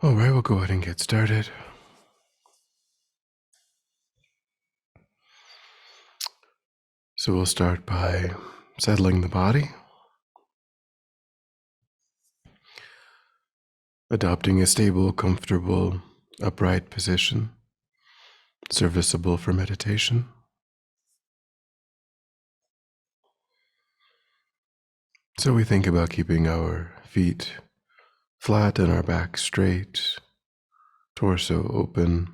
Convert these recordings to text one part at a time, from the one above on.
All right, we'll go ahead and get started. So we'll start by settling the body, adopting a stable, comfortable, upright position, serviceable for meditation. So we think about keeping our feet flat and our back straight, torso open,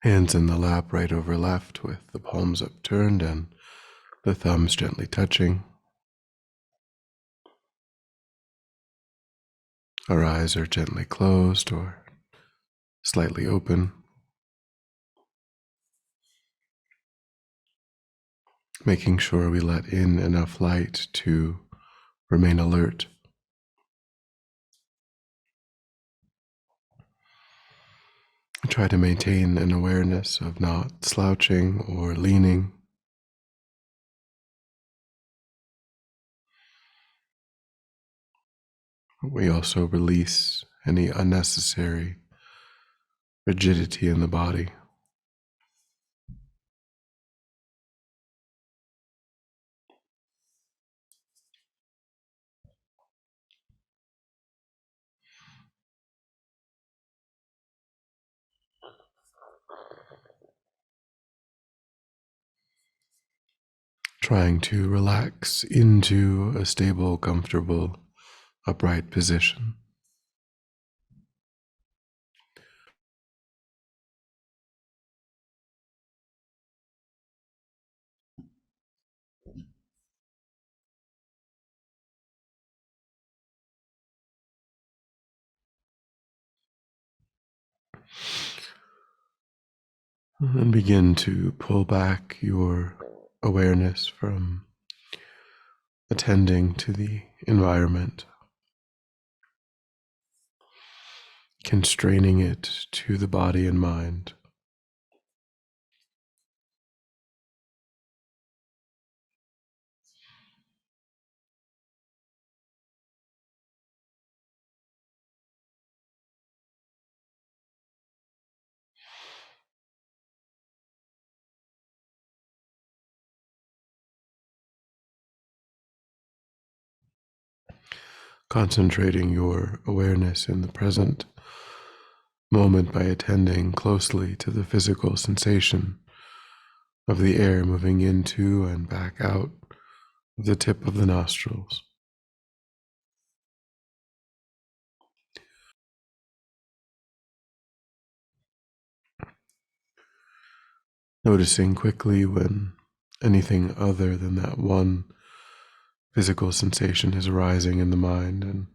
hands in the lap right over left with the palms upturned and the thumbs gently touching. Our eyes are gently closed or slightly open, making sure we let in enough light to remain alert. Try to maintain an awareness of not slouching or leaning. We also release any unnecessary rigidity in the body. Trying to relax into a stable, comfortable, upright position. And begin to pull back your awareness from attending to the environment, constraining it to the body and mind. Concentrating your awareness in the present moment by attending closely to the physical sensation of the air moving into and back out of the tip of the nostrils. Noticing quickly when anything other than that one physical sensation is arising in the mind, and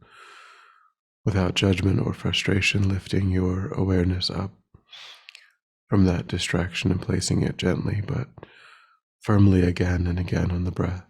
without judgment or frustration, lifting your awareness up from that distraction and placing it gently but firmly again and again on the breath.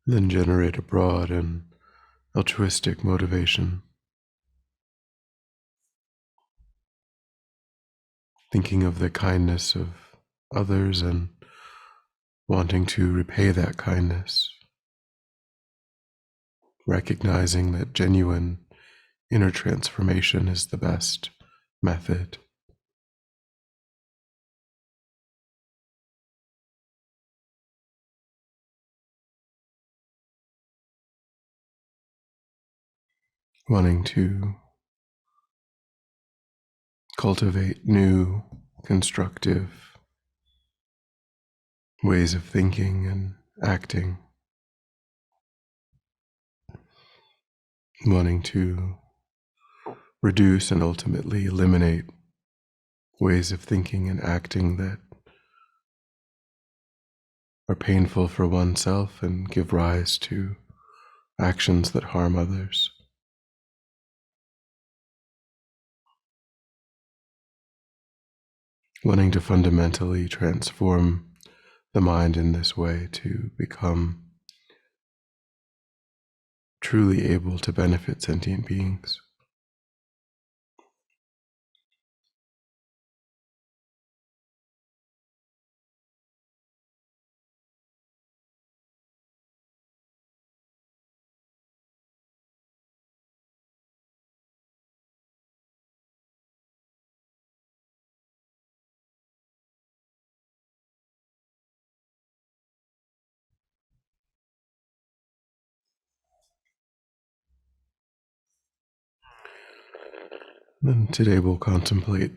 then generate a broad and altruistic motivation, thinking of the kindness of others and wanting to repay that kindness, recognizing that genuine inner transformation is the best method. Wanting to cultivate new, constructive ways of thinking and acting, wanting to reduce and ultimately eliminate ways of thinking and acting that are painful for oneself and give rise to actions that harm others. Wanting to fundamentally transform the mind in this way to become truly able to benefit sentient beings. Then today we'll contemplate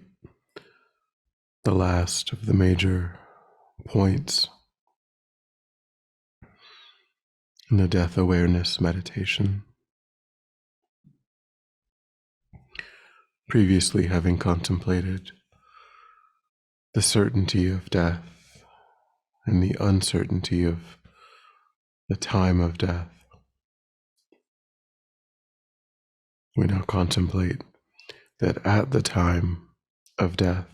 the last of the major points in the death awareness meditation. Previously, having contemplated the certainty of death and the uncertainty of the time of death, we now contemplate that at the time of death,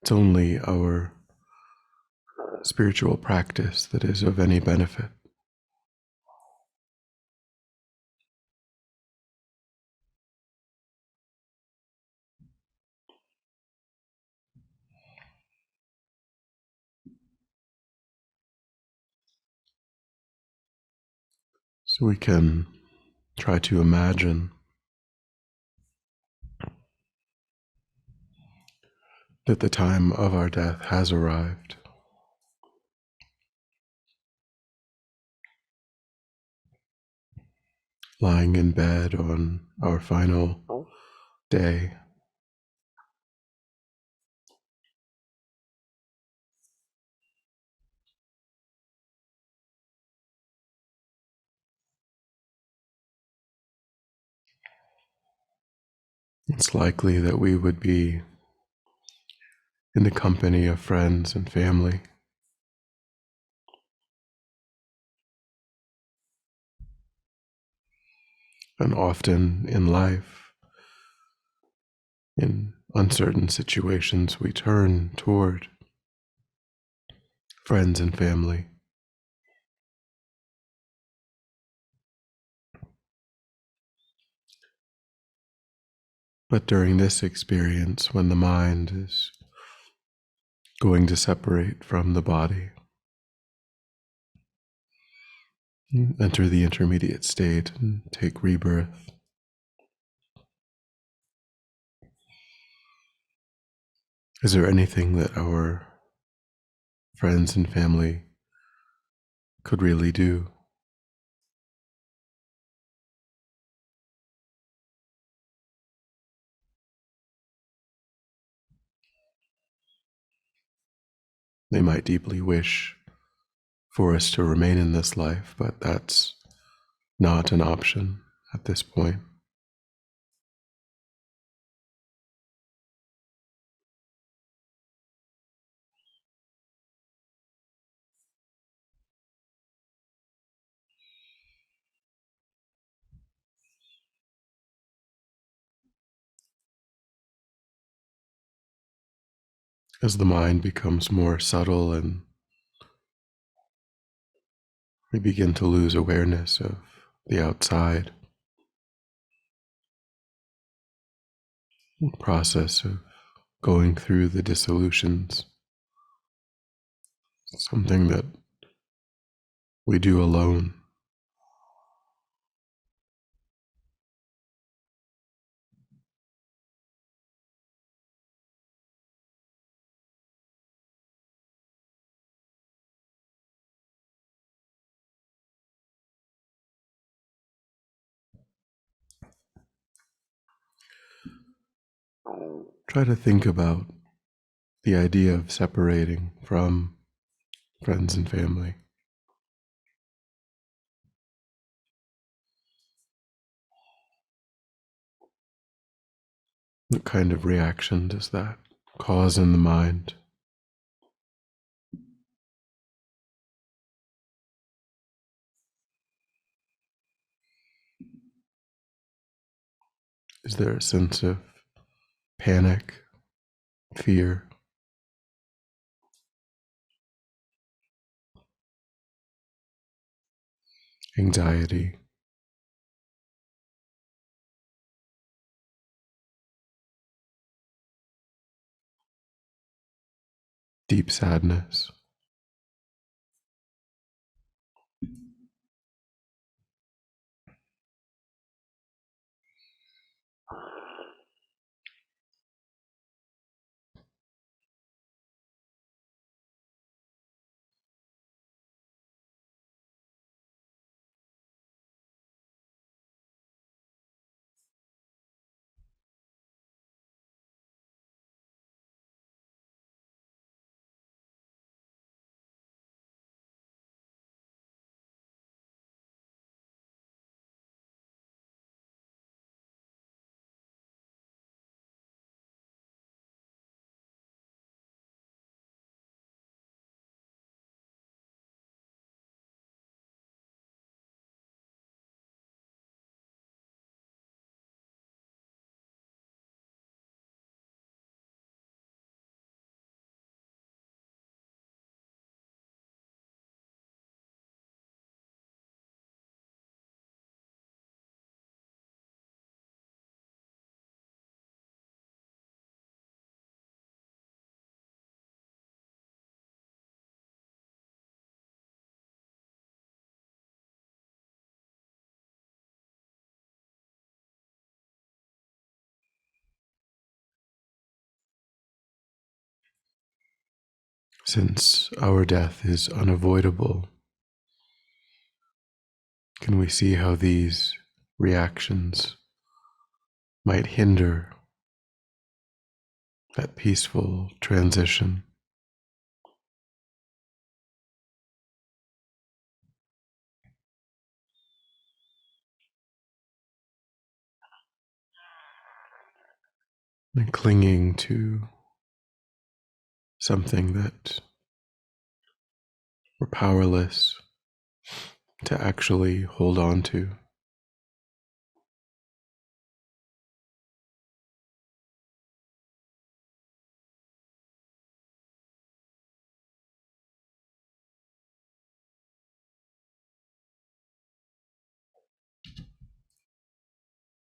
it's only our spiritual practice that is of any benefit. So we can try to imagine that the time of our death has arrived. Lying in bed on our final day, it's likely that we would be in the company of friends and family. And often in life, in uncertain situations, we turn toward friends and family. But during this experience, when the mind is going to separate from the body, enter the intermediate state and take rebirth, is there anything that our friends and family could really do? They might deeply wish for us to remain in this life, but that's not an option at this point. As the mind becomes more subtle and we begin to lose awareness of the outside, the process of going through the dissolutions, something that we do alone. Try to think about the idea of separating from friends and family. What kind of reaction does that cause in the mind? Is there a sense of panic, fear, anxiety, deep sadness? Since our death is unavoidable, can we see how these reactions might hinder that peaceful transition? And clinging to something that we're powerless to actually hold on to.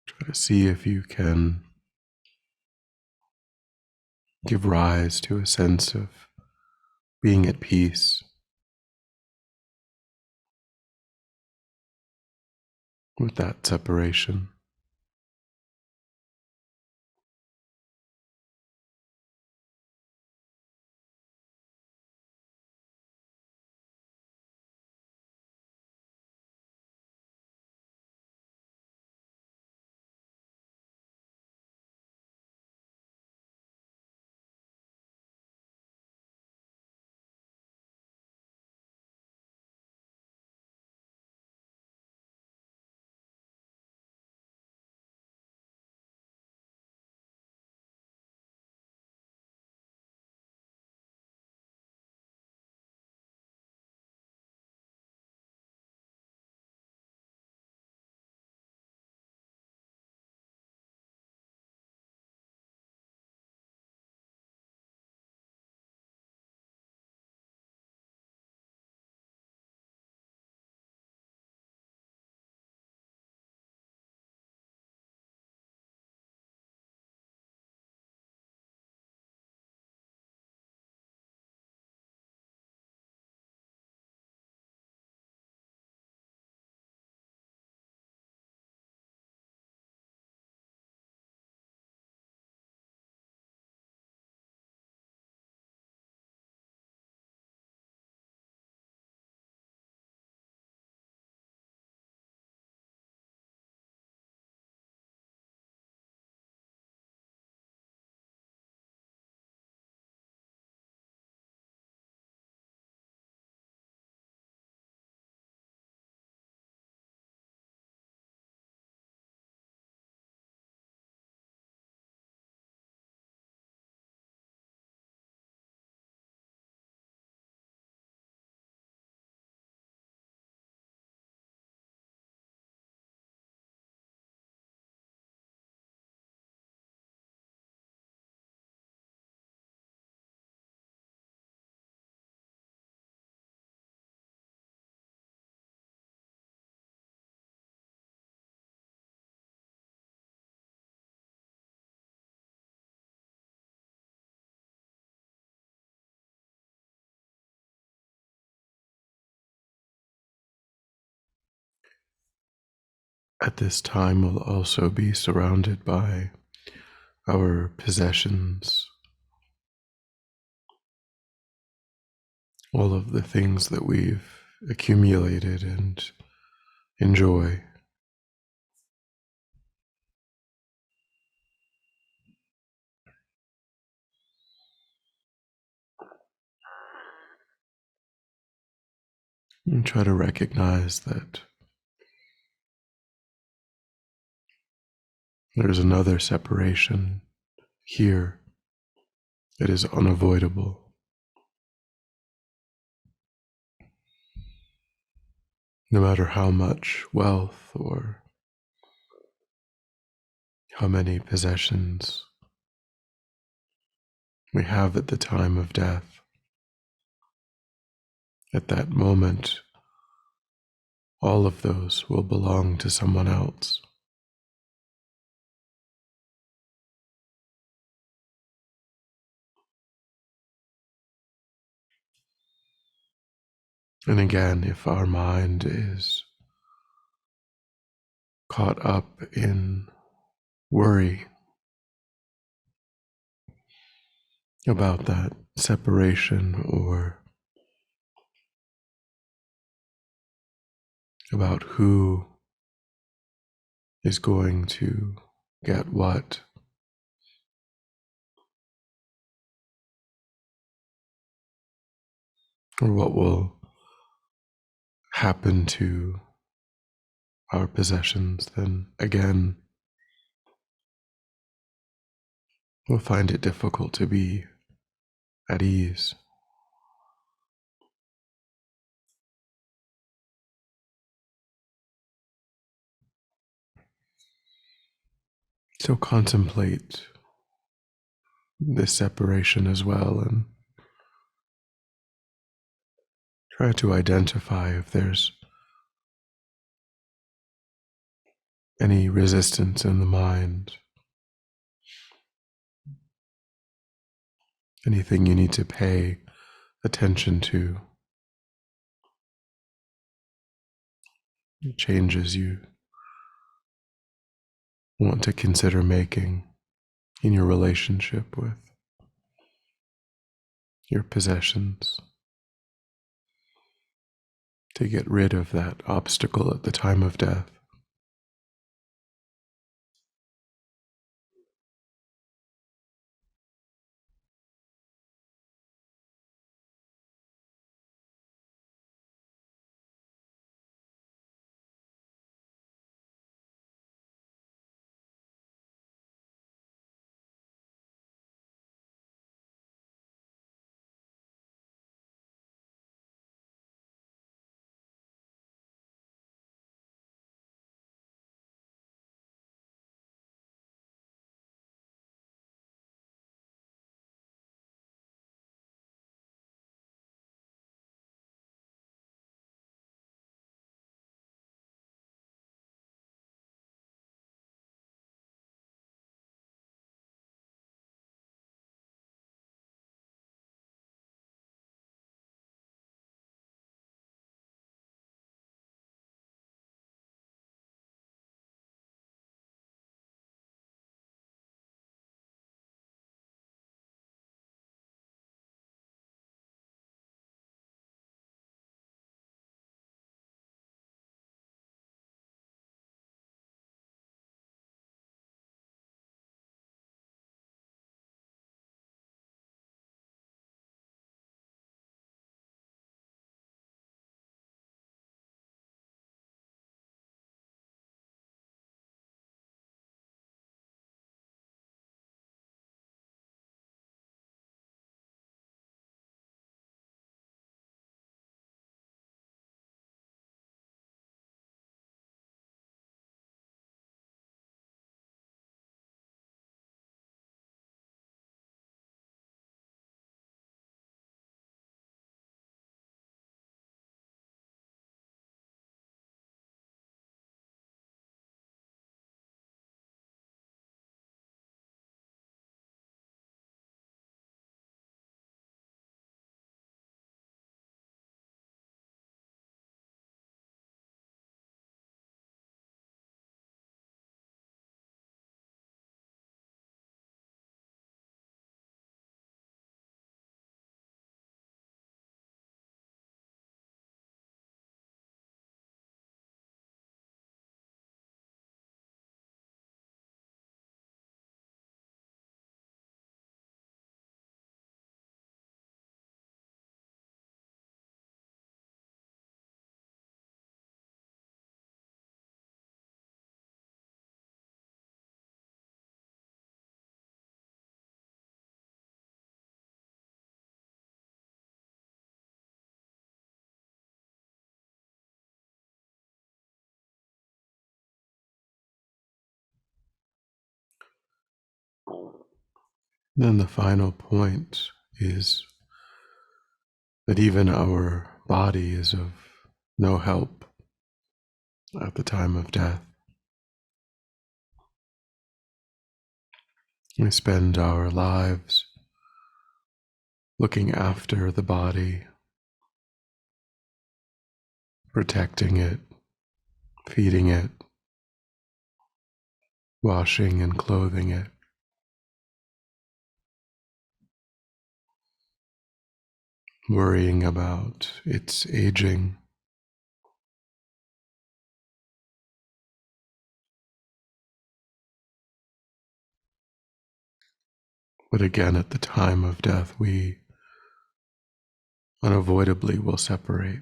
Try to see if you can give rise to a sense of being at peace with that separation. at this time we'll also be surrounded by our possessions, all of the things that we've accumulated and enjoy. And try to recognize that there's another separation here. It is unavoidable. No matter how much wealth or how many possessions we have at the time of death, at that moment, all of those will belong to someone else. And again, if our mind is caught up in worry about that separation or about who is going to get what, or what will happen to our possessions, then again, we'll find it difficult to be at ease. So contemplate this separation as well and try to identify if there's any resistance in the mind, anything you need to pay attention to, changes you want to consider making in your relationship with your possessions to get rid of that obstacle at the time of death. Then the final point is that even our body is of no help at the time of death. We spend our lives looking after the body, protecting it, feeding it, washing and clothing it. Worrying about its aging. But again, at the time of death, we unavoidably will separate.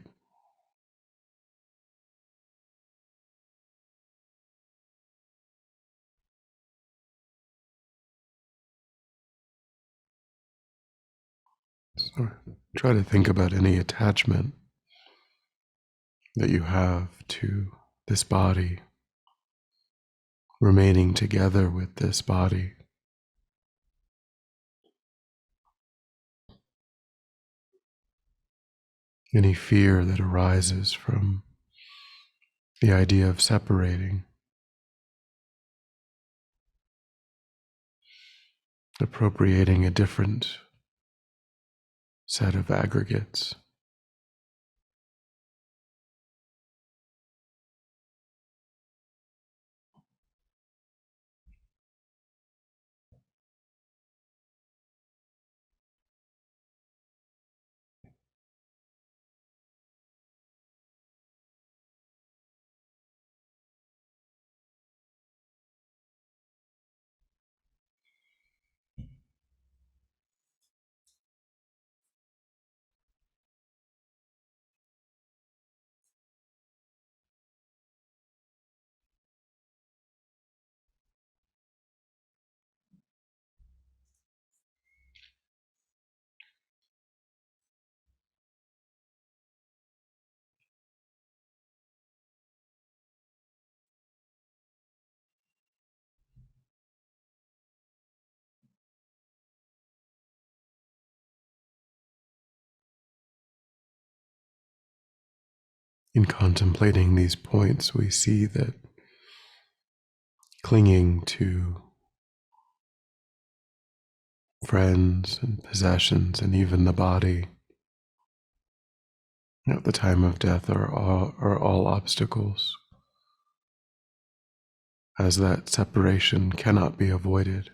So try to think about any attachment that you have to this body, remaining together with this body. Any fear that arises from the idea of separating, appropriating a different set of aggregates. In contemplating these points, we see that clinging to friends and possessions and even the body at the time of death are all obstacles, as that separation cannot be avoided.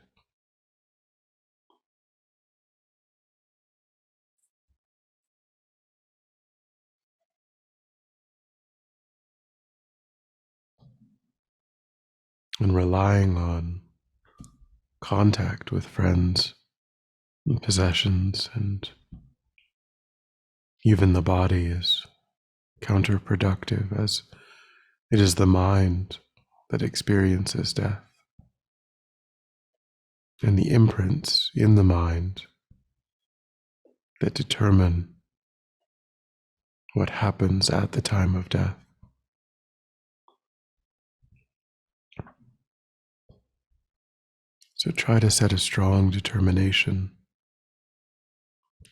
And relying on contact with friends and possessions and even the body is counterproductive, as it is the mind that experiences death, and the imprints in the mind that determine what happens at the time of death. So try to set a strong determination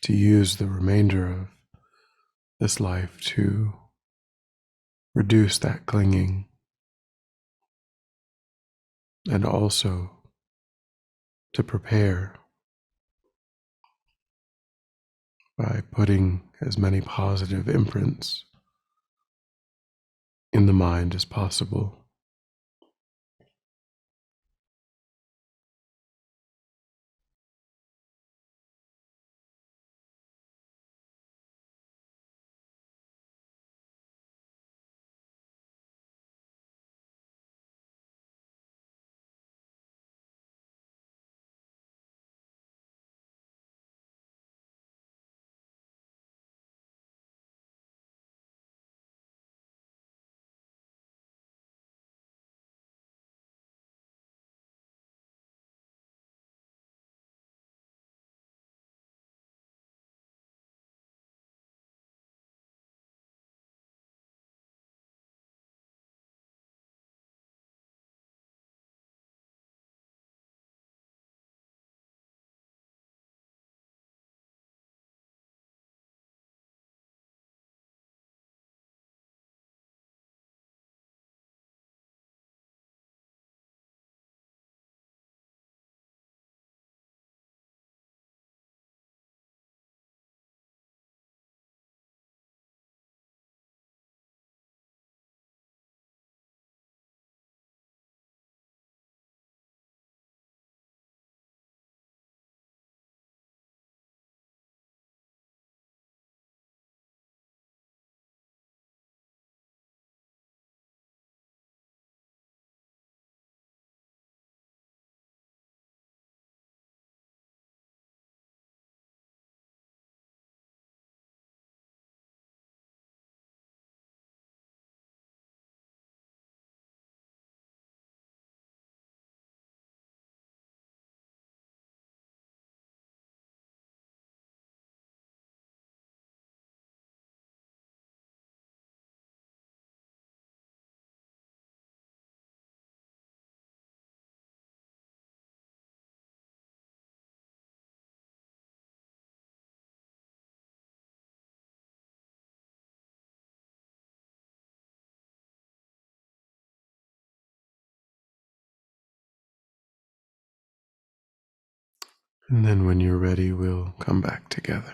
to use the remainder of this life to reduce that clinging, and also to prepare by putting as many positive imprints in the mind as possible. And then when you're ready, we'll come back together.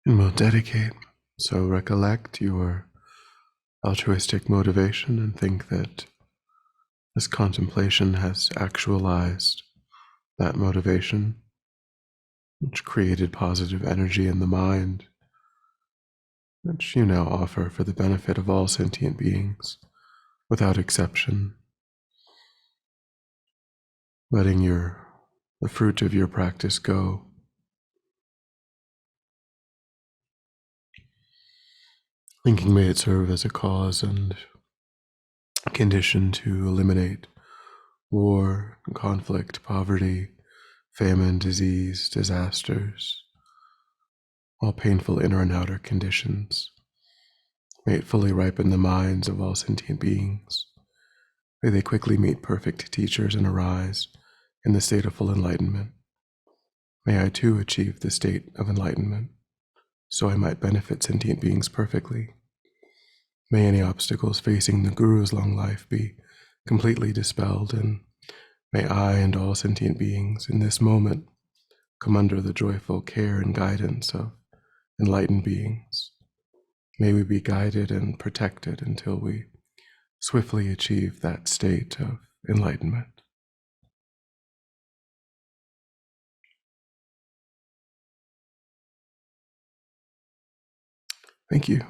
And we'll dedicate. So recollect your altruistic motivation and think that this contemplation has actualized that motivation, which created positive energy in the mind, which you now offer for the benefit of all sentient beings, without exception, letting the fruit of your practice go. Thinking may it serve as a cause and condition to eliminate war, conflict, poverty, famine, disease, disasters, all painful inner and outer conditions. May it fully ripen the minds of all sentient beings. May they quickly meet perfect teachers and arise in the state of full enlightenment. May I too achieve the state of enlightenment, so I might benefit sentient beings perfectly. May any obstacles facing the Guru's long life be completely dispelled, and may I and all sentient beings in this moment come under the joyful care and guidance of enlightened beings. May we be guided and protected until we swiftly achieve that state of enlightenment. Thank you.